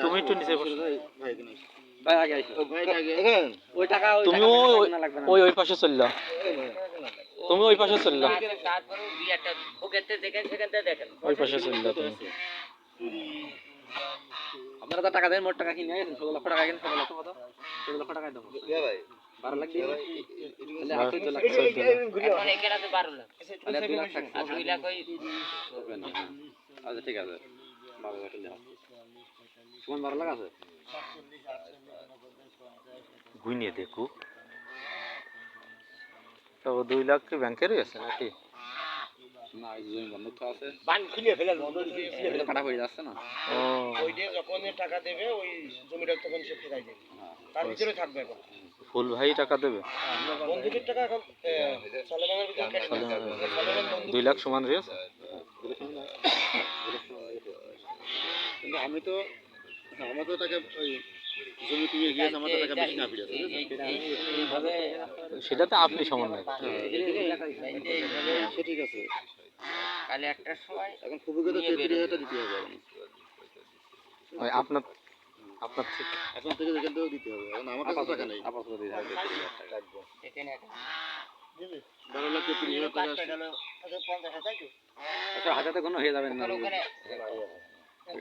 তুমি একটু নিচে বসো ভাই আগে আইছো ভাই আগে ওই টাকা তুমি ওই পাশে চল যাও তুমি ওই পাশে চল যাও তারপরে বিয়ারটা ভোগেতে দেখেন সেখানটা দেখেন ওই পাশে চল যাও তুমি আপনারা তো টাকা দেন মোট টাকা কিনে আছেন 16 লক্ষ টাকা কিনে 16 লক্ষ কত 16 লক্ষ টাকা দাও ভাই 12 লাখ দিয়ে তাহলে 18 লাখ এখন এখানে 12 লাখ তাহলে 2 লাখ টাকা আর 2 লাখ ওই আচ্ছা ঠিক আছে 12 লাখ দাও সমান 12 লাখ আছে গুইনিয়ে দেখো তো 2 লাখ কি ব্যাংকেরই আছে নাকি না এই জমি বন্ধক তো আছে বান খুলে ফেলে এগুলো কাটা হয়ে যাচ্ছে না ও ওইটা যখন টাকা দেবে ওই জমিটা তখন সে ফেরাই দেবে তার ভিতরে থাকবে এখন ফুল ভাই টাকা দেবে বন্ধুকের টাকা এখন সালেমানের ভিতরে ক্যাশ সালেমান 2 লাখ সমান রয়েছে কিন্তু আমি তো আমার তো টাকা ওই জমি কিনে গিয়েছে আমার টাকা বেশি না ফিরে এইভাবে সেটাতে আপনি সমান নাই সে ঠিক আছে কালে একটার সময় এখন ফুফুকে তো 33,000 দিতে হবে ওই আপনার আপনার থেকে এখন থেকে যেখান থেকেও দিতে হবে এখন আমার কাছে টাকা নেই আপাতত দিয়ে দাও এখানে একটা 12 লাখ 33,000 টাকা আসছে। আচ্ছা হাজাতে কোনো হয়ে যাবে না ওখানে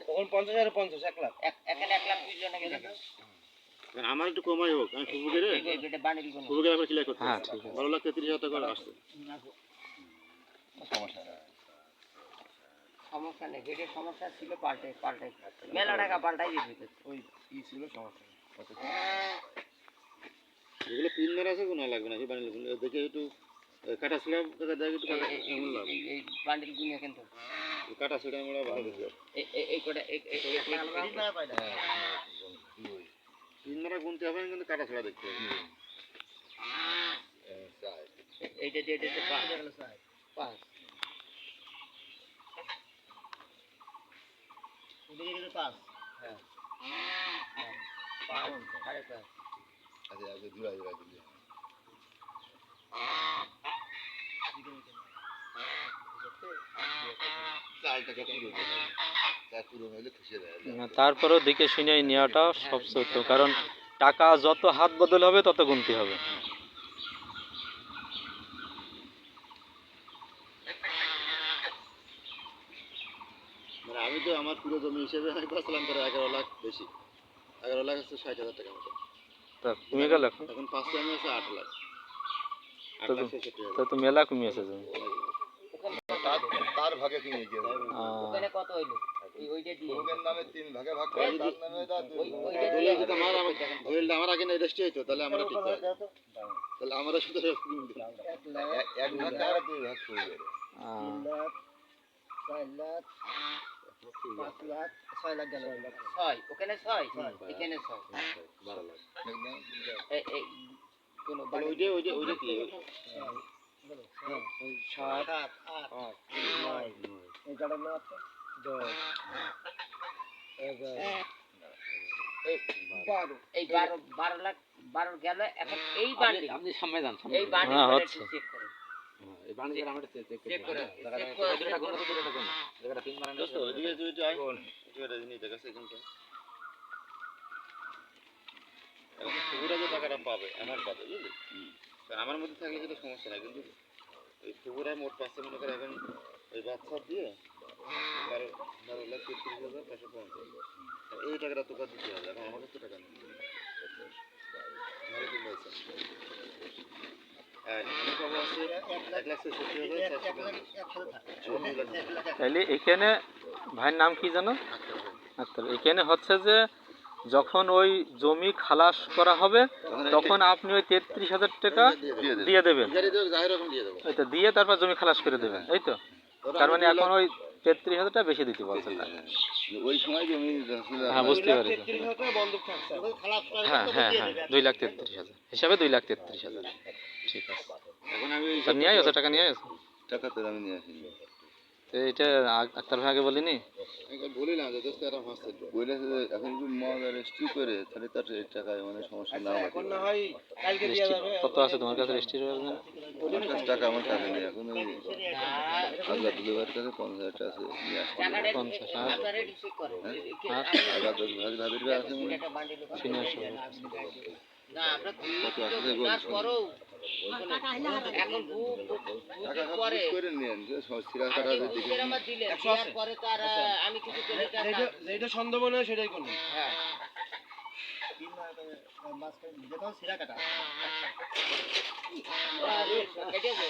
তখন 50,000 50 1 লাখ এখানে 1 লাখ 20 জন গেছে এখন আমার একটু কমাই হোক আমি ফুফুকে রে এটা বানিল কোন ফুফুকে আবার ক্লিয়ার করতে হ্যাঁ ঠিক আছে 12 লাখ 33,000 টাকা আসছে সমস্যা নেই যেটা সমস্যা ছিল পাল্টাই মেলা টাকা পাল্টাই দিতে ওই কি ছিল সমস্যা এগুলো পিন মারা আছে কোনো লাগবে না সেই বানিয়ে দেখে একটু কাটা ছিলাম টাকা দেয় একটু কাটা এমন লাভ এই বান্ডিল গুনিয়ে কিন্তু কাটা ছিলাম আমরা ভালো দেখি এই কোটা এই পিন মারা গুনতে হবে না, কিন্তু কাটা ছিলা দেখতে হবে এইটা দিয়ে দিতে পাঁচ হ্যাঁ সাড়ে পাঁচ আচ্ছা আচ্ছা জুড়া জুড়া দিলি চালটা কত পুরো চাল পুরো হলে খুশি দেয় তারপরেও দেখে শুনে নেওয়াটা সবচেয়ে উত্তম কারণ টাকা যত হাত বদল হবে তত গুনতে হবে মানে আমি তো আমার পুরো জমি হিসেবে আমি পাচ্ছিলাম তার 11 লাখ বেশি 11 লাখ আছে 60,000 টাকা মতো তা তুমি গেল এখন এখন পাঁচটা আমি আছে 8 লাখ 8 লাখ 66,000 তো তুমি মেলা কমিয়েছে তুমি তার ভাগে কিনে গিয়ে ওখানে কত হইলো ওইটা দিয়ে ওদের নামে 3 ভাগে ভাগ করে তার নামে দা ওইটা যদি আমার আগে না রেজিস্ট্রি হইতো তাহলে আমরা ঠিক আছে তাহলে আমরা শুধু 1 ভাগ আর 2 ভাগ করে দেব 3 লাখ 4 লাখ 5 লাখ 6 লাখ গেল 6 ওখানে 6 এখানে 6 12 লাখ এই কোন ওইটা কি 7 8 9 এগারো লাখ 10 11 এই 12 লাখ 12 গেল এখন এই বান্ডিল আপনি সামনে যান এই বান্ডিল হচ্ছে। চেক করে এই বাণিজ্যের আমরা চেক করে চেক করে দুইটা কোন দুইটা কোন জায়গাটা পিন মারা দোস্ত ওইদিকে দুইটা আইফোন এটা জিনিস দেখাছে কিন্তু এখন পুরো যে টাকাটা পাবে অ্যামাউন্ট পাবে বুঝলি কারণ আমার মধ্যে থাকলে কোনো সমস্যা নাই কিন্তু এই পুরোটা মোট পাচ্ছে মনে করে এখন ওই বাচ্চা দিয়ে 12 লাখ 33,550 এই টাকাটা তোকে দিতে হবে এখন আমার কাছে টাকা নেই তাহলে এখানে ভাইয়ের নাম কি জানো আচ্ছা এখানে হচ্ছে যে যখন ওই জমি খালাস করা হবে তখন আপনি ওই 33,000 টাকা দিয়ে দেবেন এটা দিয়ে তারপর জমি খালাস করে দেবেন এই তো তার মানে এখন ওই 33,000 টাকা বেশি দিতে বলছেন ওই সময় জমি হ্যাঁ বুঝতে পারছি হ্যাঁ হ্যাঁ হ্যাঁ 2,33,000 হিসাবে 2,33,000 ঠিক আছে এখন আমি নিয়ে আসো টাকা নিয়ে আসো টাকা তো আমি নিয়ে আসিনি তো এটা আক্তার ভাই আগে বলিনি? বলিলাম যে দোস্ত এরকম হচ্ছে বলেছে যে এখন যদি মজা রেস্ট্রি করে তাহলে তার এই টাকায় মানে সমস্যা না এখন না হয় কালকে দিয়ে রেজিস্ট্রি যাবে। কত আছে তোমার কাছে রেজিস্ট্রি হবে না? 50 টাকা আমার কাছে নেই এখন ওই আল্লাহ দুলেবার কাছে 50 টাকা আছে নিয়ে আসতে হবে। 50 আর আর আল্লাহ দশ ভাগ ভাবির কাছে আছে মনে হয়। সিনিয়র সব কত আছে বল এখন টাকা খরচ করে নেন যে সিরা কাটা আছে দেখে আমার দিলে 100 আছে। পরে তো আর আমি কিছু করে যেটা সন্দেহ মনে হয় সেটাই করুন। হ্যাঁ মাঝখানে যেটা সিরা কাটা। কেটেছে